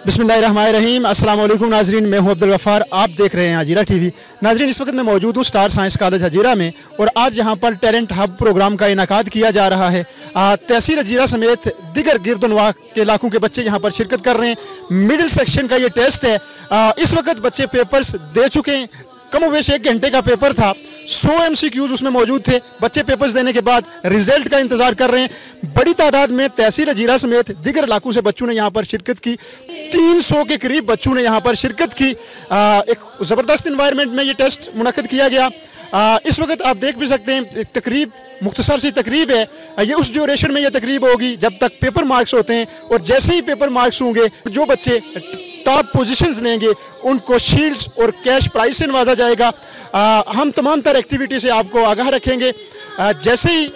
बिस्मिल्लाहिर्रहमानिर्रहीम। अस्सलाम वालेकुम नाजरीन, मैं हूं अब्दुल गफ़ार। आप देख रहे हैं हजीरा टीवी। नाजरीन, इस वक्त मैं मौजूद हूं स्टार साइंस कॉलेज हजीरा में और आज यहां पर टैलेंट हब प्रोग्राम का इनाकाद किया जा रहा है। तहसील हजीरा समेत दिगर गिरदनवा के इलाकों के बच्चे यहां पर शिरकत कर रहे हैं। मिडिल सेक्शन का ये टेस्ट है। इस वक्त बच्चे पेपर्स दे चुके हैं। कमोवेश 1 घंटे का पेपर था। 100 MCQs उसमें मौजूद थे। बच्चे पेपर्स देने के बाद रिजल्ट का इंतजार कर रहे हैं। बड़ी तादाद में तहसील हजीरा समेत दिगर इलाकों से बच्चों ने यहाँ पर शिरकत की। 300 के करीब बच्चों ने यहाँ पर शिरकत की। एक ज़बरदस्त इन्वायरमेंट में ये टेस्ट मुनक्किद किया गया। इस वक्त आप देख भी सकते हैं, एक तकरीब मुख्तसर सी तकरीब है। ये उस ड्यूरेशन में ये तकरीब होगी जब तक पेपर मार्क्स होते हैं, और जैसे ही पेपर मार्क्स होंगे जो बच्चे टॉप पोजीशंस लेंगे उनको शील्ड्स और कैश प्राइज से नवाजा जाएगा। हम तमाम तर एक्टिविटी से आपको आगाह रखेंगे। जैसे ही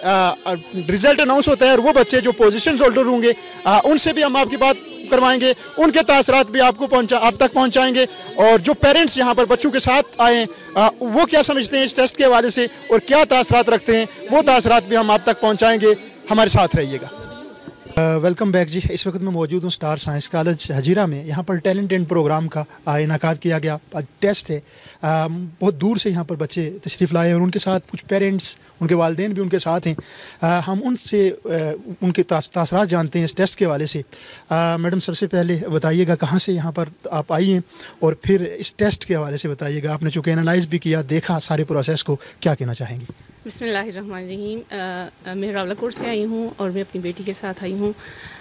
रिजल्ट अनाउंस होता है और वो बच्चे जो पोजीशंस होल्डर होंगे उनसे भी हम आपकी बात करवाएंगे, उनके तासरात भी आप तक पहुंचाएंगे। और जो पेरेंट्स यहाँ पर बच्चों के साथ आए वो क्या समझते हैं इस टेस्ट के हवाले से और क्या तासरात रखते हैं, वो तासरात भी हम आप तक पहुंचाएंगे। हमारे साथ रहिएगा। वेलकम बैक जी। इस वक्त मैं मौजूद हूँ स्टार साइंस कॉलेज हजीरा में। यहाँ पर टैलेंट एंड प्रोग्राम का इनाकाद किया गया। टेस्ट है। बहुत दूर से यहाँ पर बच्चे तशरीफ़ लाए और उनके साथ कुछ पेरेंट्स, उनके वालिदैन भी उनके साथ हैं। हम उनसे उनके तासरात जानते हैं इस टेस्ट के हवाले से। मैडम, सबसे पहले बताइएगा कहाँ से यहाँ पर आप आई हैं और फिर इस टेस्ट के हवाले से बताइएगा। आपने चूँकि एनालाइज भी किया, देखा सारे प्रोसेस को, क्या कहना चाहेंगी? बिस्मिल्लाहिर्रहमानिर्रहीम। मैं रावलाकोट से आई हूँ और मैं अपनी बेटी के साथ आई हूँ।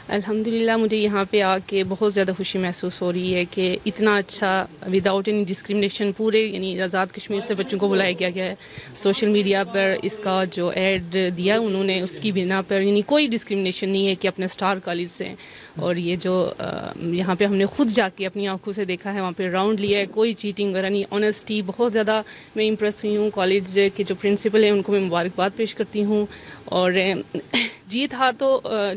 अल्हम्दुलिल्लाह मुझे यहाँ पे आके बहुत ज़्यादा खुशी महसूस हो रही है कि इतना अच्छा विदाउट एनी डिस्क्रिमिनेशन पूरे यानी आज़ाद कश्मीर से बच्चों को बुलाया गया है। सोशल मीडिया पर इसका जो ऐड दिया उन्होंने, उसकी बिना पर यानी कोई डिस्क्रिमिनेशन नहीं है कि अपने स्टार कॉलेज से। और ये जो यहाँ पे हमने खुद जाके अपनी आंखों से देखा है, वहाँ पे राउंड लिया है, कोई चीटिंग वगैरह नहीं, ऑनेस्टी। बहुत ज़्यादा मैं इम्प्रेस हुई हूँ। कॉलेज के जो प्रिंसिपल हैं उनको मैं मुबारकबाद पेश करती हूँ। और जीत हार तो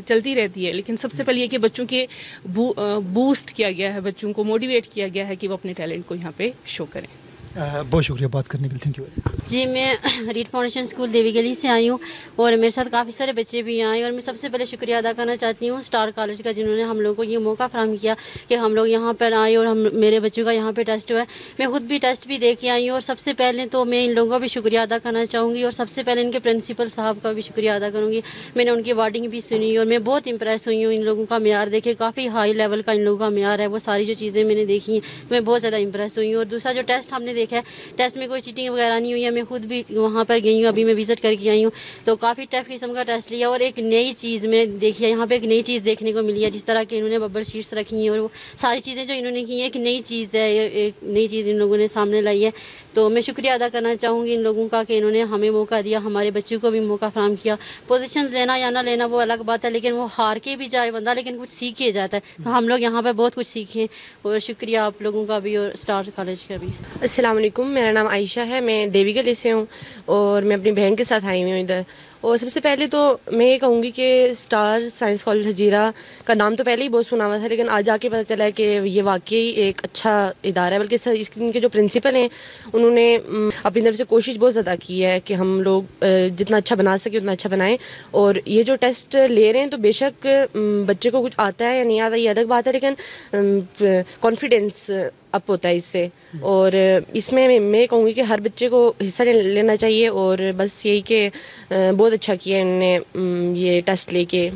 चलती रहती है, लेकिन सबसे पहले ये कि बच्चों के बूस्ट किया गया है, बच्चों को मोटिवेट किया गया है कि वो अपने टैलेंट को यहाँ पे शो करें। बहुत शुक्रिया बात करने के लिए, थैंक यू जी। मैं रीड फाउंडेशन स्कूल देवी गली से आई हूँ और मेरे साथ काफ़ी सारे बच्चे भी आए। और मैं सबसे पहले शुक्रिया अदा करना चाहती हूँ स्टार कॉलेज का, जिन्होंने हम लोग को ये मौका फराहम किया कि हम लोग यहाँ पर आए और मेरे बच्चों का यहाँ पे टेस्ट हुआ है। मैं खुद भी टेस्ट भी दे के आई हूँ और सबसे पहले तो मैं इन लोगों का भी शुक्रिया अदा करना चाहूँगी और सबसे पहले इनके प्रिंसिपल साहब का भी शुक्रिया अदा करूँगी। मैंने उनकी वार्डिंग भी सुनी और मैं बहुत इंप्रेस हुई हूँ। इन लोगों का म्यार देखे, काफ़ी हाई लेवल का इन लोगों का म्यार है। वो सारी जो चीज़ें मैंने देखी हैं मैं बहुत ज़्यादा इंप्रेस हुई हूँ। और दूसरा जो टेस्ट हमने देखा है, टेस्ट में कोई चीटिंग वगैरह नहीं हुई है। मैं खुद भी वहाँ पर गई हूँ, अभी मैं विज़िट करके आई हूँ, तो काफ़ी टफ किस्म का टेस्ट लिया। और एक नई चीज़ मैंने देखी है, यहाँ पे एक नई चीज़ देखने को मिली है। जिस तरह के इन्होंने बबल शीट्स रखी हैं और वो सारी चीज़ें जो इन्होंने की हैं, एक नई चीज़ है, एक नई चीज़ इन लोगों ने सामने लाई है। तो मैं शुक्रिया अदा करना चाहूँगी इन लोगों का कि इन्होंने हमें मौका दिया, हमारे बच्चों को भी मौका फराहम किया। पोजीशन लेना या ना लेना वो अलग बात है, लेकिन वो हार के भी जाए बंदा, लेकिन कुछ सीख के जाता है। तो हम लोग यहाँ पर बहुत कुछ सीखे और शुक्रिया आप लोगों का भी और स्टार कॉलेज का भी। अस्सलाम वालेकुम, मेरा नाम आयशा है। मैं देवी गली से हूँ और मैं अपनी बहन के साथ आई हुई हूँ इधर। और सबसे पहले तो मैं ये कहूँगी कि स्टार साइंस कॉलेज हजीरा का नाम तो पहले ही बहुत सुना हुआ था, लेकिन आज जाके पता चला है कि ये वाकई एक अच्छा इदारा है। बल्कि इनके जो प्रिंसिपल हैं उन्होंने अपनी तरफ से कोशिश बहुत ज़्यादा की है कि हम लोग जितना अच्छा बना सके उतना अच्छा बनाएं। और ये जो टेस्ट ले रहे हैं तो बेशक बच्चे को कुछ आता है या नहीं आता ये अलग बात है, लेकिन कॉन्फिडेंस अप होता है इससे। और इसमें मैं कहूँगी कि हर बच्चे को हिस्सा लेना चाहिए। और बस यही कि बहुत अच्छा किया इन्होंने ये टेस्ट लेके।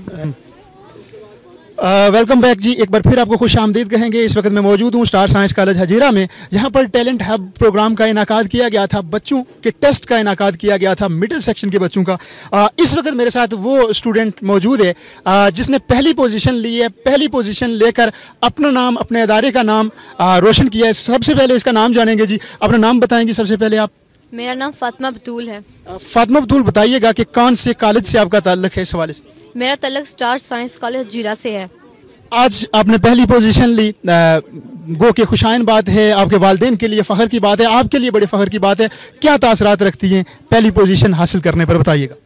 वेलकम बैक जी। एक बार फिर आपको खुश आमदीद कहेंगे। इस वक्त मैं मौजूद हूँ स्टार साइंस कॉलेज हजीरा में। यहाँ पर टैलेंट हब प्रोग्राम का इनाकाद किया गया था, बच्चों के टेस्ट का इनाकाद किया गया था, मिडिल सेक्शन के बच्चों का। इस वक्त मेरे साथ वो स्टूडेंट मौजूद है जिसने पहली पोजीशन ली है। पहली पोजीशन लेकर अपना नाम, अपने अदारे का नाम रोशन किया है। सबसे पहले इसका नाम जानेंगे जी। अपना नाम बताएंगे सबसे पहले आप? मेरा नाम फातिमा बतूल है। फातिमा बतूल, बताइएगा कि कौन से कॉलेज से आपका ताल्लुक है इस हवाले से? मेरा ताल्लुक स्टार साइंस कॉलेज जीरा से है। आज आपने पहली पोजीशन ली, गो के खुशाइन बात है, आपके वालिदैन के लिए फ़ख्र की बात है, आपके लिए बड़े फ़ख्र की बात है। क्या तासरात रखती हैं पहली पोजीशन हासिल करने पर, बताइएगा।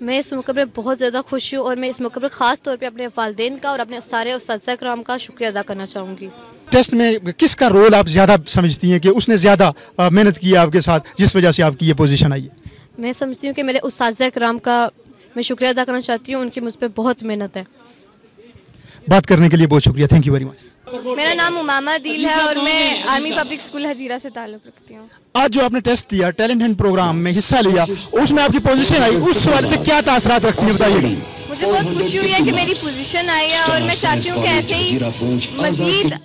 मैं इस मौके पर बहुत ज़्यादा खुश हूँ और मैं इस मौके पर ख़ास तौर पे अपने वालिदैन का और अपने सारे उस्ताद कराम का शुक्रिया अदा करना चाहूँगी। टेस्ट में किसका रोल आप ज़्यादा समझती हैं कि उसने ज़्यादा मेहनत की है आपके साथ, जिस वजह से आपकी ये पोजीशन आई है? मैं समझती हूँ कि मेरे उस्ताद कराम का मैं शुक्रिया अदा करना चाहती हूँ, उनकी मुझ पर बहुत मेहनत है। बात करने के लिए बहुत शुक्रिया, थैंक यू वेरी मच। मेरा नाम उमामा दिल है और मैं आर्मी पब्लिक स्कूल हजीरा से ताल्लुक़ रखती हूँ। आज जो आपने टेस्ट दिया, टैलेंट हंट प्रोग्राम में हिस्सा लिया, उसमें आपकी पोजीशन आई, उस सवाल से क्या तासरात रखती है बताइएगा। मुझे बहुत खुशी हुई है कि मेरी पोजीशन आई है और मैं चाहती हूँ कि ऐसे ही मजीद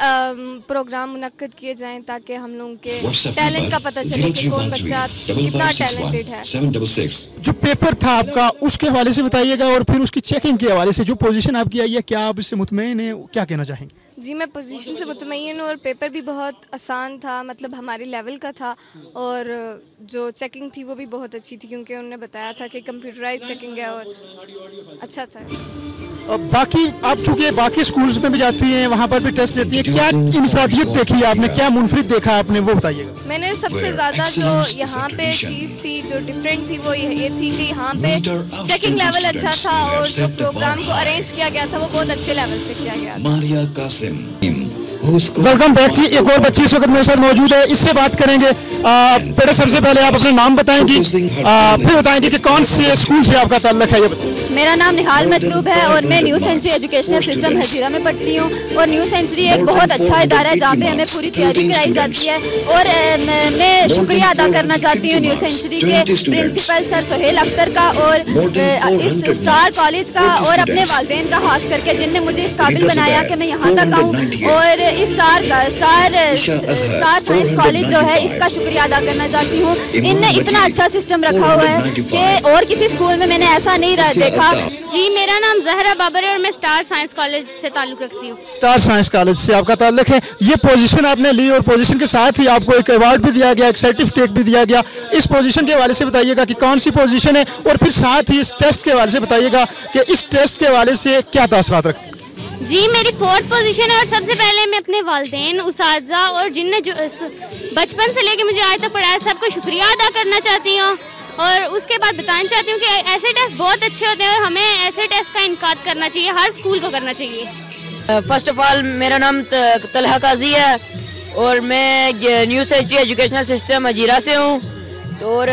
प्रोग्राम मुनक्कद किए जाएं ताकि हम लोगों के टैलेंट का पता चले कि कौन बच्चा कितना टैलेंटेड है। जो पेपर था आपका उसके हवाले से बताइएगा और फिर उसकी चेकिंग के हवाले से जो पोजीशन आपकी आई है, क्या आप इससे मुतमईन हैं, क्या कहना चाहेंगे? जी मैं पोजीशन से मुतमईन हूँ और पेपर भी बहुत आसान था, मतलब हमारे लेवल का था और जो चेकिंग थी वो भी बहुत अच्छी थी क्योंकि उन्होंने बताया था कि कंप्यूटराइज चेकिंग है और अच्छा था। बाकी आप चूँकि बाकी स्कूल्स में भी जाती हैं, वहाँ पर भी टेस्ट देती हैं, क्या इनफरादियत देखी है आपने, क्या मुनफरिद देखा आपने, वो बताइएगा। मैंने सबसे ज़्यादा जो यहाँ पे चीज़ थी जो डिफरेंट थी वो ये थी कि यहाँ पे चेकिंग लेवल अच्छा था और जो प्रोग्राम को अरेंज किया गया था वो बहुत अच्छे लेवल से किया गया था। वेलकम बैक जी। एक और बच्ची इस वक्त मेरे साथ मौजूद है, इससे बात करेंगे। बेटा सबसे पहले आप अपना नाम बताएंगी, फिर बताएंगे कि कौन से स्कूल से आपका ताल्लुक है, ये बताएं। मेरा नाम निहाल मतलूब है और मैं new century educational system Hazira में पढ़ती हूँ और न्यू सेंचुरी एक बहुत अच्छा इदारा है जहाँ पे हमें पूरी तैयारी कराई जाती है और मैं शुक्रिया अदा करना चाहती हूँ न्यू सेंचुरी के प्रिंसिपल सर सोहेल अख्तर का और इस स्टार कॉलेज का और अपने वालिदैन का खास करके जिनने मुझे इस काबिल बनाया कि मैं यहाँ तक आऊँ और इस स्टार साइंस कॉलेज जो है इसका शुक्रिया अदा करना चाहती हूँ। इनने इतना अच्छा सिस्टम रखा हुआ है कि और किसी स्कूल में मैंने ऐसा नहीं देखा। जी मेरा नाम जहरा बाबर है और मैं स्टार साइंस कॉलेज से ताल्लुक़ रखती हूँ। स्टार साइंस कॉलेज से आपका ताल्लुक है, ये पोजीशन आपने ली और पोजीशन के साथ ही आपको एक अवार्ड भी दिया गया, एक सर्टिफिकेट भी दिया गया। इस पोजीशन के हवाले से बताइएगा कि कौन सी पोजीशन है और फिर साथ ही इस टेस्ट के हवाले से बताइएगा कि इस टेस्ट के हवाले से क्या तासरात रखती है। जी मेरी 4th पोजीशन है और सबसे पहले मैं अपने वालिदैन उसातिज़ा और जिनने जो बचपन से लेके मुझे आज तक पढ़ाया सबको शुक्रिया अदा करना चाहती हूँ और उसके बाद बताना चाहती हूँ कि ऐसे टेस्ट बहुत अच्छे होते हैं और हमें ऐसे टेस्ट का इनकाद करना चाहिए, हर स्कूल को करना चाहिए। फर्स्ट ऑफ ऑल मेरा नाम तलहा काजी है और मैं new century educational system Hazira से हूँ। और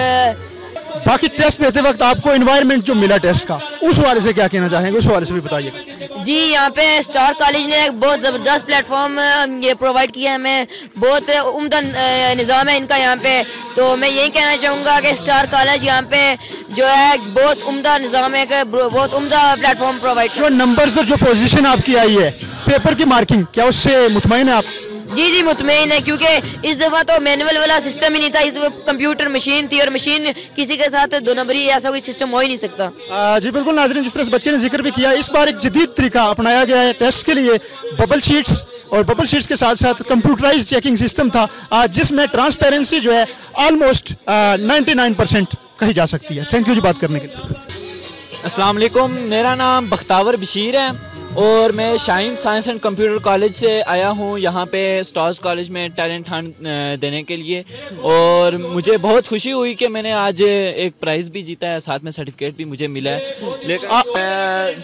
बाकी टेस्ट देते वक्त आपको एनवायरनमेंट जो मिला टेस्ट का, उस हवाले से क्या कहना चाहेंगे, उस हवाले से भी बताइए। जी यहाँ पे स्टार कॉलेज ने एक बहुत ज़बरदस्त प्लेटफॉर्म ये प्रोवाइड किया है हमें, बहुत उम्दा निज़ाम है इनका यहाँ पे। तो मैं यही कहना चाहूँगा कि स्टार कॉलेज यहाँ पे जो है बहुत उम्दा निज़ाम है, बहुत उम्दा प्लेटफॉर्म प्रोवाइड। जो नंबर्स और जो पोजीशन आपकी आई है, पेपर की मार्किंग, क्या उससे मुतमईन है आप? जी मुतमईन है क्योंकि इस दफ़ा तो मैनुअल वाला सिस्टम ही नहीं था, इस कंप्यूटर मशीन थी और मशीन किसी के साथ 2 नंबरी ऐसा कोई सिस्टम हो ही नहीं सकता। जी बिल्कुल नाज़रीन, जिस तरह से बच्चे ने जिक्र भी किया, इस बार एक जदीद तरीका अपनाया गया है टेस्ट के लिए। बबल शीट्स और बबल शीट्स के साथ साथ कंप्यूटराइज चेकिंग सिस्टम था जिसमें ट्रांसपेरेंसी जो है ऑलमोस्ट 99% कही जा सकती है। थैंक यू जी बात करने के लिए। अस्सलाम वालेकुम, मेरा नाम बख्तावर बशीर है और मैं shine science and computer college से आया हूँ यहाँ पे स्टार्स कॉलेज में टैलेंट हंट देने के लिए। और मुझे बहुत खुशी हुई कि मैंने आज एक प्राइज़ भी जीता है, साथ में सर्टिफिकेट भी मुझे मिला है। लेकिन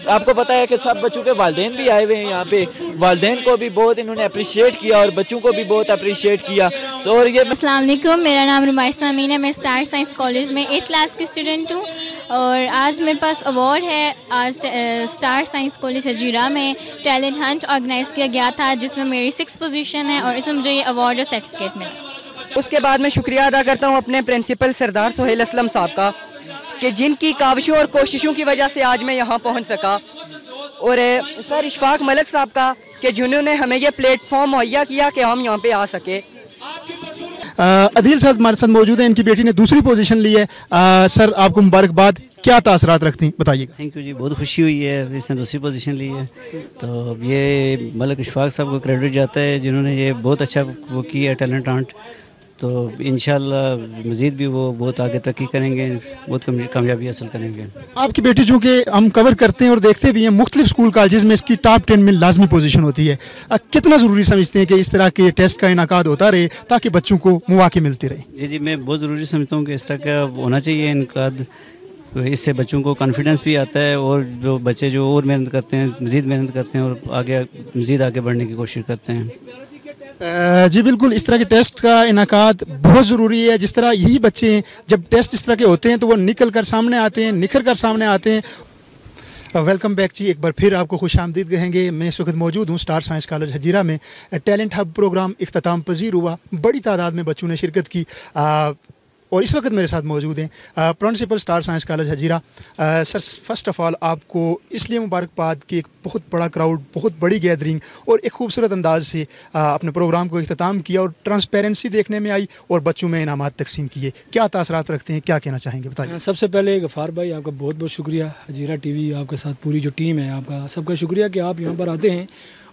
आपको पता है कि सब बच्चों के वालिदैन भी आए हुए हैं यहाँ पे, वालिदैन को भी बहुत इन्होंने अप्रिशिएट किया और बच्चों को भी बहुत अप्रिशिएट किया। और ये अस्सलाम वालेकुम, मेरा नाम रुमाइसा अमीन है, मैं स्टार साइंस कॉलेज में 8th क्लास की स्टूडेंट हूँ और आज मेरे पास अवार्ड है। आज स्टार साइंस कॉलेज हजीरा में टैलेंट हंट ऑर्गेनाइज़ किया गया था जिसमें मेरी 6th पोजीशन है और इसमें मुझे ये अवार्ड और सर्टिफिकेट मिला। उसके बाद मैं शुक्रिया अदा करता हूँ अपने प्रिंसिपल सरदार सोहेल असलम साहब का कि जिनकी काविशों और कोशिशों की वजह से आज मैं यहाँ पहुँच सका, और सर इशफाक मलिक साहब का कि जिन्होंने हमें ये प्लेटफॉर्म मुहैया किया कि हम यहाँ पे आ सके। अदील साहब हमारे साथ मौजूद हैं, इनकी बेटी ने दूसरी पोजीशन ली है। सर आपको मुबारकबाद, क्या तासरात रखती हैं बताइएगा। थैंक यू जी, बहुत खुशी हुई है इसने दूसरी पोजीशन ली है, तो ये मलिक इशफाक साहब को क्रेडिट जाता है जिन्होंने ये बहुत अच्छा वो किया टैलेंट हंट। तो इंशाल्लाह मज़ीद भी वो बहुत आगे तरक्की करेंगे, बहुत कामयाबी हासिल करेंगे। आपकी बेटी चूँकि हम कवर करते हैं और देखते भी हैं, मुख्तलिफ स्कूल कॉलेज में इसकी टॉप 10 में लाजमी पोजीशन होती है। कितना ज़रूरी समझते हैं कि इस तरह के टेस्ट का इनाकाद होता रहे ताकि बच्चों को मौके मिलते रहे? जी मैं बहुत ज़रूरी समझता हूँ कि इस तरह का होना चाहिए इनकाद, इससे बच्चों को कॉन्फिडेंस भी आता है और जो बच्चे जो और मेहनत करते हैं, मज़ीद मेहनत करते हैं और मज़ीद आगे बढ़ने की कोशिश करते हैं। जी बिल्कुल, इस तरह के टेस्ट का इनाकाद बहुत ज़रूरी है। जिस तरह यही बच्चे जब टेस्ट इस तरह के होते हैं तो वो निकल कर सामने आते हैं, निखर कर सामने आते हैं। वेलकम बैक जी, एक बार फिर आपको खुशामदीद कहेंगे। मैं इस वक्त मौजूद हूँ स्टार साइंस कॉलेज हजीरा में। टैलेंट हब प्रोग्राम इख्तिताम पजीर हुआ, बड़ी तादाद में बच्चों ने शिरकत की और इस वक्त मेरे साथ मौजूद हैं principal star science college Hazira. Sir, first of all आपको इसलिए मुबारकबाद कि एक बहुत बड़ा क्राउड, बहुत बड़ी गैदरिंग और एक खूबसूरत अंदाज से अपने प्रोग्राम को इख्तिताम किया और ट्रांसपेरेंसी देखने में आई और बच्चों में इनामात तकसीम किए। क्या तासरात रखते हैं, क्या कहना चाहेंगे, बताइए। सबसे पहले गफ़ार भाई आपका बहुत बहुत शुक्रिया, हजीरा टीवी आपके साथ पूरी जो टीम है आपका सबका शुक्रिया कि आप यहाँ पर आते हैं।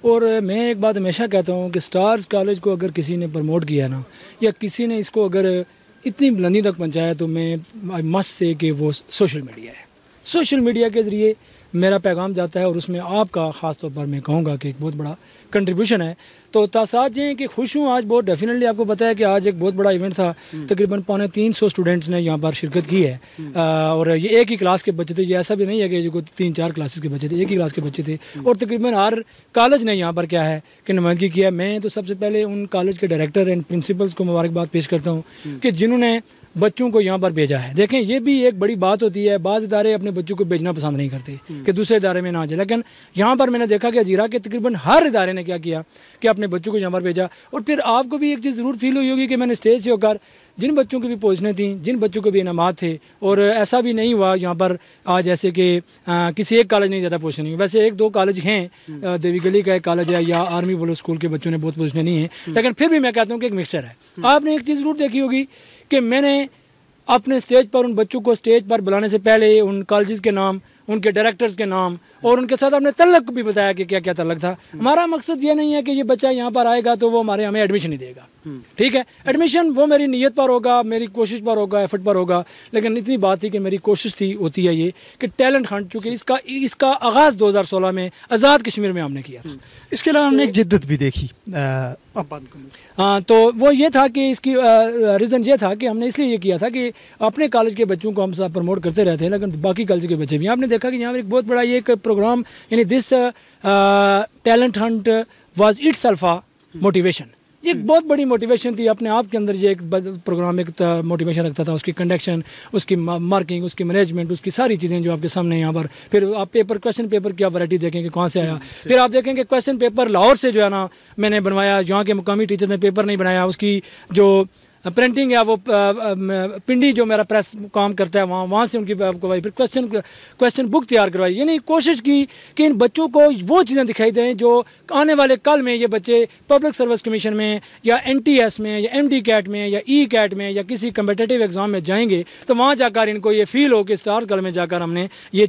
और मैं एक बात हमेशा कहता हूँ कि स्टार्स कॉलेज को अगर किसी ने प्रमोट किया ना, या किसी ने इसको अगर इतनी बुलंदी तक पहुँचाया, तो मैं आई मस्ट से कि वो सोशल मीडिया है। सोशल मीडिया के ज़रिए मेरा पैगाम जाता है और उसमें आपका ख़ास तौर पर मैं कहूँगा कि एक बहुत बड़ा कंट्रीब्यूशन है। तो तासात ये हैं कि खुश हूँ आज बहुत, डेफिनेटली आपको पता है कि आज एक बहुत बड़ा इवेंट था, तकरीबन 350 स्टूडेंट्स ने यहाँ पर शिरकत की है। और ये एक ही क्लास के बच्चे थे, ये ऐसा भी नहीं है कि जो 3-4 क्लासेस के बच्चे थे, एक ही क्लास के बच्चे थे। और तकरीबन हर कॉलेज ने यहाँ पर क्या है कि नुमाइंदगी किया। मैं तो सबसे पहले उन कॉलेज के डायरेक्टर एंड प्रिंसिपल्स को मुबारकबाद पेश करता हूँ कि जिन्होंने बच्चों को यहाँ पर भेजा है। देखें, ये भी एक बड़ी बात होती है, बाज़ इदारे अपने बच्चों को भेजना पसंद नहीं करते कि दूसरे इदारे में ना जाए, लेकिन यहाँ पर मैंने देखा कि हजीरा के तकरीबन हर इदारे ने क्या किया कि अपने बच्चों को यहाँ पर भेजा। और फिर आपको भी एक चीज़ ज़रूर फील हुई होगी कि मैंने स्टेज से होकर जिन बच्चों की भी पोजीशनें थी, जिन बच्चों को भी इनामात थे, और ऐसा भी नहीं हुआ यहाँ पर आज जैसे कि किसी एक कॉलेज नहीं ज़्यादा पोजीशन नहीं हुई। वैसे 1-2 कॉलेज हैं, देवी गली का एक कॉलेज है, या आर्मी वॉलो स्कूल के बच्चों ने बहुत पोजीशनें नहीं हैं, लेकिन फिर भी मैं कहता हूँ कि एक मिक्सचर है। आपने एक चीज़ ज़रूर देखी होगी कि मैंने अपने स्टेज पर उन बच्चों को स्टेज पर बुलाने से पहले उन कॉलेजेस के नाम, उनके डायरेक्टर्स के नाम और उनके साथ अपने तल्लक भी बताया कि क्या क्या तल्लक था। हमारा मकसद ये नहीं है कि ये बच्चा यहाँ पर आएगा तो वो हमें एडमिशन नहीं देगा, ठीक है। एडमिशन वो मेरी नीयत पर होगा, मेरी कोशिश पर होगा, एफर्ट पर होगा। लेकिन इतनी बात थी कि मेरी कोशिश होती है ये कि टैलेंट हंट, चूँकि इसका आगाज़ 2016 में आज़ाद कश्मीर में हमने किया था। इसके अलावा हमने एक जिद्दत भी देखी। हाँ, तो वो ये था कि इसकी रीज़न ये था कि हमने इसलिए ये किया था कि अपने कॉलेज के बच्चों को हम सब प्रमोट करते रहते हैं, लेकिन बाकी कॉलेज के बच्चे भी। आपने देखा कि यहाँ पर एक बहुत बड़ा ये एक प्रोग्राम, यानी this talent Hunt was itself a motivation. ये एक बहुत बड़ी मोटिवेशन थी अपने आप के अंदर। ये एक प्रोग्राम एक मोटिवेशन रखता था, उसकी कंडक्शन, उसकी मार्किंग, उसकी मैनेजमेंट, उसकी सारी चीज़ें जो आपके सामने यहाँ पर। फिर आप क्वेश्चन पेपर की आप वैरायटी देखेंगे कहाँ से आया। फिर आप देखेंगे क्वेश्चन पेपर लाहौर से जो है ना मैंने बनवाया, यहाँ के मुकामी टीचर ने पेपर नहीं बनाया, उसकी जो प्रिंटिंग है वो पिंडी जो मेरा प्रेस काम करता है वहाँ से उनकी करवाई। फिर क्वेश्चन बुक तैयार करवाई। यानी कोशिश की कि इन बच्चों को वो चीज़ें दिखाई दें जो आने वाले कल में ये बच्चे पब्लिक सर्विस कमीशन में या NTS में या MD कैट में या E-कैट में या किसी कम्पिटिटिव एग्ज़ाम में जाएंगे तो वहाँ जाकर इनको ये फील हो कि स्टार कॉलेज में जाकर हमने ये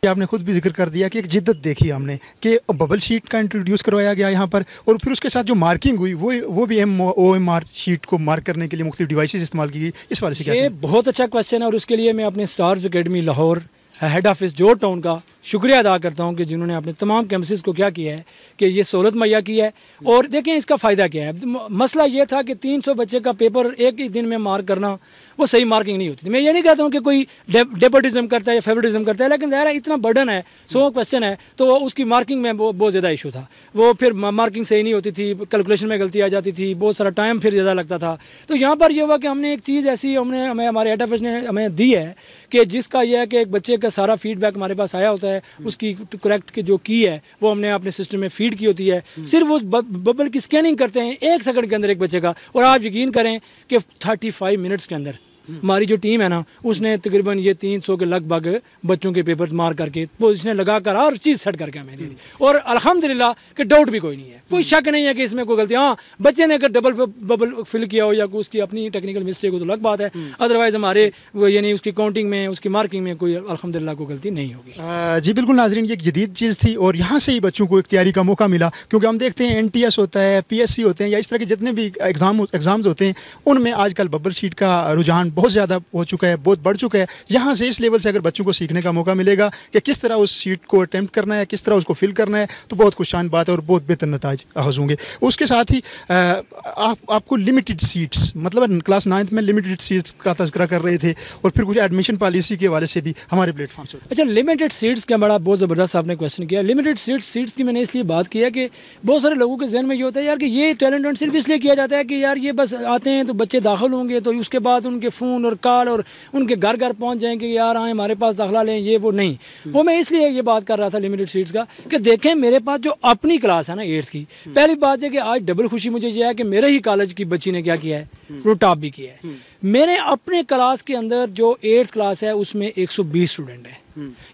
आपने खुद भी जिक्र कर दिया कि एक जिद्दत देखी हमने कि बबल शीट का इंट्रोड्यूस करवाया गया यहाँ पर, और फिर उसके साथ जो मार्किंग हुई वो भी OMR शीट को मार्क करने के लिए मुख्तलिफ डिवाइसेस इस्तेमाल की गई। इस बारे से क्या? ये बहुत अच्छा क्वेश्चन है और उसके लिए मैं अपने stars academy Lahore head office जोर टाउन का शुक्रिया अदा करता हूँ कि जिन्होंने अपने तमाम कैंपसेस को क्या किया है कि ये सहूलत मुहैया की है। और देखें इसका फ़ायदा क्या है। मसला ये था कि 300 बच्चे का पेपर एक ही दिन में मार्क करना वो सही मार्किंग नहीं होती थी। मैं ये नहीं कहता हूँ कि कोई डेपोटिज्म करता है या फेवरेटिज्म करता है, लेकिन ज़ाहिर है इतना बर्डन है, 100 क्वेश्चन है, तो उसकी मार्किंग में बहुत ज़्यादा इशू था। वो फिर मार्किंग सही नहीं होती थी, कैलकुलेशन में गलती आ जाती थी, बहुत सारा टाइम फिर ज़्यादा लगता था। तो यहाँ पर यह हुआ कि हमने एक चीज़ ऐसी हमें हमारे हेड ऑफिस ने हमें दी है कि जिसका यह है कि एक बच्चे का सारा फीडबैक हमारे पास आया होता है, उसकी करेक्ट की जो की है वो हमने अपने सिस्टम में फीड की होती है। सिर्फ उस बबल की स्कैनिंग करते हैं 1 सेकंड के अंदर एक बच्चे का, और आप यकीन करें कि 35 मिनट्स के अंदर हमारी जो टीम है ना उसने तकरीबन ये 300 के लगभग बच्चों के पेपर्स मार करके पोजीशनें लगा कर हर चीज़ सेट करके हमें दी थी। और अल्हम्दुलिल्लाह कि डाउट भी कोई नहीं है, कोई शक नहीं है कि इसमें कोई गलती। हाँ, बच्चे ने अगर डबल बबल फिल किया हो या कोई उसकी अपनी टेक्निकल मिस्टेक हो तो अलग बात है, अदरवाइज़ हमारे यानी उसकी काउंटिंग में, उसकी मार्किंग में कोई अल्हम्दुलिल्लाह कोई गलती नहीं होगी। जी बिल्कुल नाज़रीन, ये एक जदीद चीज़ थी और यहाँ से ही बच्चों को एक तैयारी का मौका मिला, क्योंकि हम देखते हैं NTS होता है, PSC होते हैं, या इस तरह के जितने भी एग्ज़ाम्स होते हैं उनमें आजकल बबल शीट का रुझान बहुत ज़्यादा हो चुका है, बहुत बढ़ चुका है। यहाँ से इस लेवल से अगर बच्चों को सीखने का मौका मिलेगा कि किस तरह उस शीट को अटैम्प्ट करना है, किस तरह उसको फिल करना है, तो बहुत खुशान बात है और बहुत बेहतर नताइज हासिल होंगे। उसके साथ ही आपको लिमिटेड सीट्स, मतलब क्लास 9th में लिमिटेड सीट्स का तज़किरा कर रहे थे, और फिर कुछ एडमिशन पॉलिसी के हवाले से भी हमारे प्लेटफॉर्म से। अच्छा, लिमिटेड सीट्स का बड़ा बहुत ज़बरदस्त आपने क्वेश्चन किया। लिमिटेड सीट्स की मैंने इसलिए बात किया कि बहुत सारे लोगों के जहन में ये होता है यार कि ये टैलेंट हंट सिर्फ इसलिए किया जाता है कि यार ये बस आते हैं तो बच्चे दाखिल होंगे तो उसके बाद उनके टेलीफोन और कॉल और उनके घर घर पहुंच जाएं कि यार आए हमारे पास दाखिला लें, ये वो नहीं। वो मैं इसलिए ये बात कर रहा था लिमिटेड सीट्स का कि देखें मेरे पास जो अपनी क्लास है ना 8th की, पहली बात है कि आज डबल खुशी मुझे ये है कि मेरे ही कॉलेज की बच्ची ने क्या किया है, वो टॉप भी किया है। मेरे अपने क्लास के अंदर जो 8th क्लास है उसमें 120 स्टूडेंट है,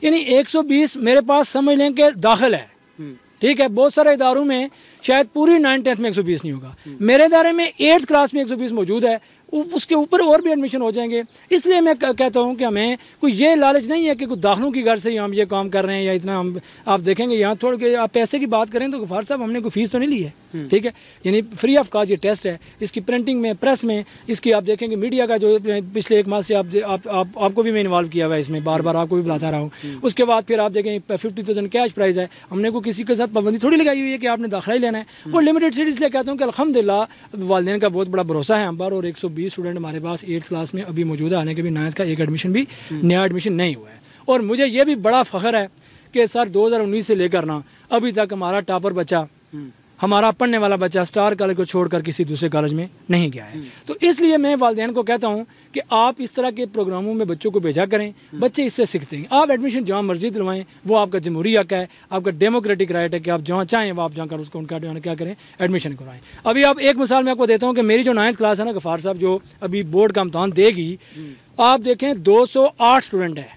यानी 120 मेरे पास समझ लें कि दाखिल है। ठीक है, बहुत सारे इदारों में शायद पूरी 9th-10th में 120 नहीं होगा, मेरे इदारे में 8th क्लास में 120 मौजूद है, उसके ऊपर और भी एडमिशन हो जाएंगे। इसलिए मैं कहता हूँ कि हमें कोई ये लालच नहीं है कि कोई दाखिलों की घर से हम ये काम कर रहे हैं या इतना हम, आप देखेंगे यहाँ थोड़ा के आप पैसे की बात करें तो गफ़ार साहब हमने कोई फ़ीस तो नहीं ली है, ठीक है, यानी फ्री ऑफ कॉस्ट ये टेस्ट है। इसकी प्रिंटिंग में, प्रेस में, इसकी आप देखेंगे मीडिया का जो पिछले 1 माह से आपको भी मैं इन्वॉल्व किया हुआ है इसमें, बार बार आपको भी बुलाता रहा हूँ। उसके बाद फिर आप देखेंगे 50,000 कैश प्राइज़ है, हमने को किसी के साथ पाबंदी थोड़ी लगाई हुई है कि आपने दाखिला ही लेना है। वो लिमिटेड सीट इसलिए कहता हूँ कि अल्हम्दुलिल्लाह वालिदैन का बहुत बड़ा भरोसा है हम पर, और 120 स्टूडेंट हमारे पास 8th क्लास में अभी मौजूद है, आने के भी 9th का एक एडमिशन भी नया एडमिशन नहीं हुआ है। और मुझे ये भी बड़ा फ़ख्र है कि सर 2019 से लेकर ना अभी तक हमारा टॉपर बच्चा, हमारा पढ़ने वाला बच्चा स्टार कॉलेज को छोड़कर किसी दूसरे कॉलेज में नहीं गया है। तो इसलिए मैं वालिदैन को कहता हूँ कि आप इस तरह के प्रोग्रामों में बच्चों को भेजा करें, बच्चे इससे सीखते हैं। आप एडमिशन जहाँ मर्जी दिलवाएं, वो आपका जमहूरी हक है, आपका डेमोक्रेटिक राइट है कि आप जहाँ चाहें वो आप जाकर उसको उनका क्या करें, एडमिशन करवाएं। अभी आप एक मिसाल मैं आपको देता हूँ कि मेरी जो 9th क्लास है ना गफ़ार साहब, जो अभी बोर्ड का इम्तहान देगी, आप देखें 208 स्टूडेंट है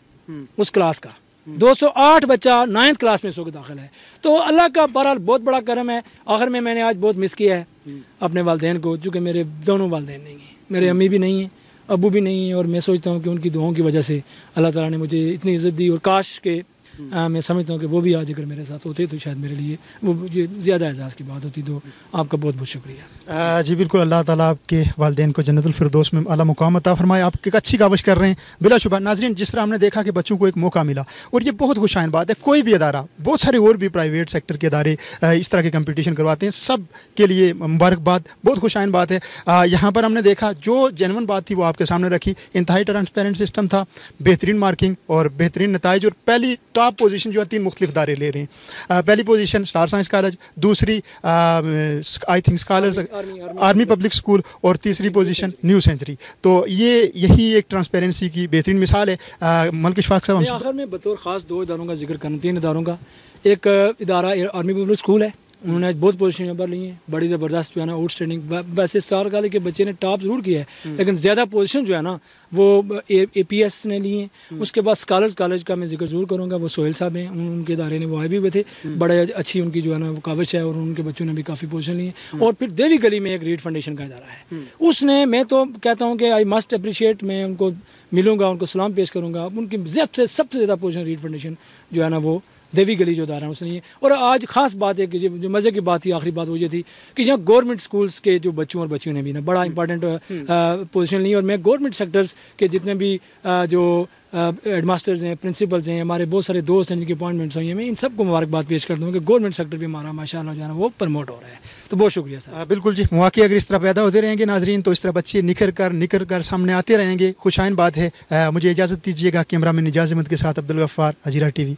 उस क्लास का, 208 बच्चा 9th क्लास में इसको दाखिल है। तो अल्लाह का बहरहाल बहुत बड़ा करम है। आखिर में मैंने आज बहुत मिस किया है अपने वालिदैन को, चूँकि मेरे दोनों वालिदैन नहीं हैं, मेरे अम्मी भी नहीं हैं, अबू भी नहीं है, और मैं सोचता हूँ कि उनकी दुआओं की वजह से अल्लाह ताला ने मुझे इतनी इज़्ज़त दी, और काश के मैं समझता हूँ कि वो भी आज अगर मेरे साथ होते तो शायद मेरे लिए वो ये ज़्यादा एजाज़ की बात होती। तो आपका बहुत बहुत शुक्रिया। जी बिल्कुल, अल्लाह ताला आपके वालिदैन को जन्नतुल फिरदौस में आला मुकाम अता फरमाए। आप एक अच्छी काविश कर रहे हैं बिलाशुबा। नाज़रीन, जिस तरह हमने देखा कि बच्चों को एक मौका मिला, और ये बहुत खुशाइन बात है। कोई भी अदारा, बहुत सारे और भी प्राइवेट सेक्टर के अदारे इस तरह के कंपटीशन करवाते हैं, सब के लिए मुबारकबाद, बहुत खुशाइन बात है। यहाँ पर हमने देखा जो जेन्युइन बात थी वो आपके सामने रखी, इंतहाई ट्रांसपेरेंट सिस्टम था, बेहतरीन मार्किंग और बेहतरीन नताइज, और पहली टॉप पोजीशन जो है 3 मुख्तलिफ इदारे ले रहे हैं। पहली पोजीशन स्टार साइंस कॉलेज, दूसरी I think scholars army public school, और तीसरी पोजीशन न्यू सेंचुरी। तो यही एक ट्रांसपेरेंसी की बेहतरीन मिसाल है। मलिक इशफाक साहब, आखिर में बतौर ख़ास 2 इदारों का जिक्र करना, 3 इदारों का। एक इदारा आर्मी पब्लिक स्कूल है, उन्होंने बहुत पोजीशन यहाँ पर ली हैं, बड़ी ज़बरदस्त जो है ना आउटस्टैंडिंग। वैसे स्टार कॉलेज के बच्चे ने टॉप ज़रूर किया है, लेकिन ज़्यादा पोजीशन जो है ना वो APS ने ली हैं। उसके बाद स्कॉलर्स कॉलेज का मैं जिक्र ज़रूर करूँगा, वो सोहेल साहब हैं, उनके इदारे ने वो आए भी हुए थे, बड़े अच्छी उनकी जो है ना वो काविश है, और उनके बच्चों ने भी काफ़ी पोजीशन ली है। और फिर देवी गली में एक रीड फाउंडेशन का इदारा है, उसने, मैं तो कहता हूँ कि आई मस्ट अप्रिशिएट, मैं उनको मिलूँगा, उनको सलाम पेश करूँगा। उनकी सबसे ज़्यादा पोजीशन रीड फाउंडेशन जो है ना वो देवी गली जो दारा उसने है। और आज ख़ास बात है कि जो मज़े की बात थी, आखिरी बात वो ये थी कि यहाँ गवर्नमेंट स्कूल्स के जो बच्चों और बच्चियों ने भी ना बड़ा इंपॉर्टेंट पोजीशन ली। और मैं गवर्नमेंट सेक्टर्स के जितने भी जो हेडमास्टर्स हैं, प्रिंसिपल्स हैं, हमारे बहुत सारे दोस्त हैं जिनकी अपॉइंटमेंट्स हुई हैं, मैं इन सबको मुबारकबाद पेश करता हूँ कि गवर्नमेंट सेक्टर भी हमारा माशाल्लाह जो है ना वो प्रमोट हो रहा है। तो बहुत शुक्रिया सर। बिल्कुल जी, मौके अगर इस तरह पैदा होते रहेंगे नाजरीन, तो इस तरह बच्चे निखर कर सामने आते रहेंगे। खुशाइन बात है। मुझे इजाज़त दीजिएगा। कैमरा मैन निजाज़ अहमद के साथ अब्दुल गफ्फार, हजीरा TV।